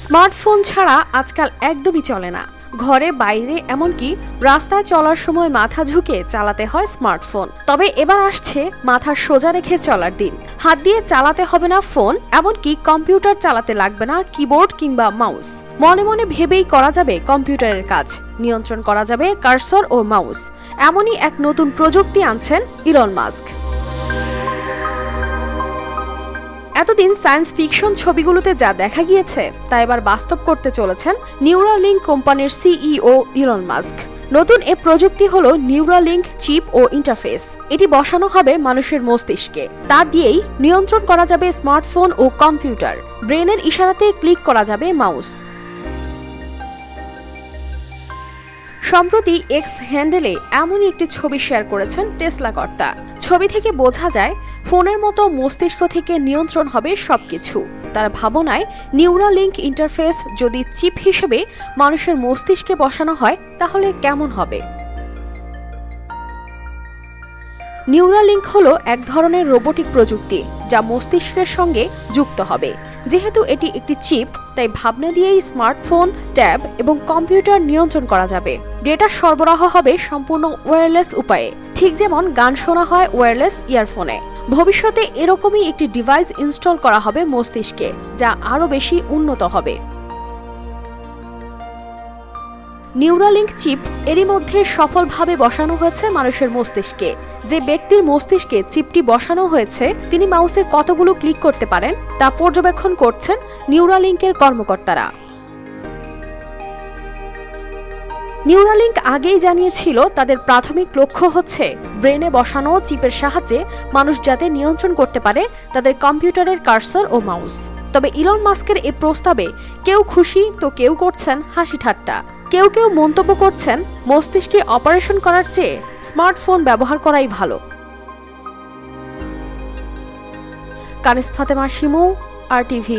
Smartphone ছাড়া আজকাল একদমই চলে না। ঘরে বাইরে এমনকি রাস্তায় চলার সময় মাথা ঝুঁকে চালাতে হয় স্মার্টফোন। তবে এবার আসছে মাথা সোজা রেখে চলার দিন। হাত দিয়ে চালাতে হবে না ফোন, এমনকি কম্পিউটার চালাতে লাগবে না কিবোর্ড কিংবা মাউস। মনে মনে ভেবেই করা যাবে কম্পিউটারের কাজ, নিয়ন্ত্রণ করা যাবে কার্সর ও মাউস। এমনই এক নতুন প্রযুক্তি আনছেন ইলন মাস্ক। এতদিন সায়েন্স ফিকশন ছবিগুলোতে যা দেখা গিয়েছে তা এবার বাস্তব করতে চলেছেন নিউরালিঙ্ক কোম্পানির সিইও ইলন মাস্ক। নতুন এ প্রযুক্তি হলো নিউরালিঙ্ক চিপ ও ইন্টারফেস। এটি বসানো হবে মানুষের মস্তিষ্কে। তা দিয়েই নিয়ন্ত্রণ করা যাবে স্মার্টফোন ও কম্পিউটার। ব্রেনের ইশারাতে ক্লিক করা যাবে মাউস। সম্প্রতি এক্স হ্যান্ডেলে এমনই একটি ছবি শেয়ার করেছেন টেসলা কর্তা। ছবি থেকে বোঝা যায় ফোনের মতো মস্তিষ্ক থেকে নিয়ন্ত্রণ হবে সবকিছু। তার ভাবনায় নিউরালিঙ্ক ইন্টারফেস যদি চিপ হিসেবে মানুষের মস্তিষ্কে বসানো হয় তাহলে কেমন হবে। নিউরালিঙ্ক হলো এক ধরনের রোবোটিক প্রযুক্তি যা মস্তিষ্কের সঙ্গে যুক্ত হবে। যেহেতু এটি একটি চিপ, তাই ভাবনা দিয়েই স্মার্টফোন, ট্যাব এবং কম্পিউটার নিয়ন্ত্রণ করা যাবে। ডেটা সরবরাহ হবে সম্পূর্ণ ওয়্যারলেস উপায়ে, ঠিক যেমন গান শোনা হয় ওয়্যারলেস ইয়ারফোনে। ভবিষ্যতে এরকমই একটি ডিভাইস ইনস্টল করা হবে মস্তিষ্কে, যা আরও বেশি উন্নত হবে। নিউরালিঙ্ক চিপ এরই মধ্যে সফলভাবে বসানো হয়েছে মানুষের মস্তিষ্কে। যে ব্যক্তির মস্তিষ্কে চিপটি বসানো হয়েছে তিনি মাউসে কতগুলো ক্লিক করতে পারেন তা পর্যবেক্ষণ করছেন নিউরালিঙ্কের কর্মকর্তারা। নিউরালিঙ্ক আগেই জানিয়েছিল তাদের প্রাথমিক লক্ষ্য হচ্ছে ব্রেনে বসানো চিপের সাহায্যে মানুষ যাতে নিয়ন্ত্রণ করতে পারে তাদের কম্পিউটারের কার্সর ও মাউস। তবে ইলন মাস্কের এই প্রস্তাবে কেউ খুশি তো কেউ করছেন হাসি ঠাট্টা। কেউ কেউ মন্তব্য করছেন মস্তিষ্কে অপারেশন করার চেয়ে স্মার্টফোন ব্যবহার করাই ভালো। কানিস ফাতেমা শিমু, RTV।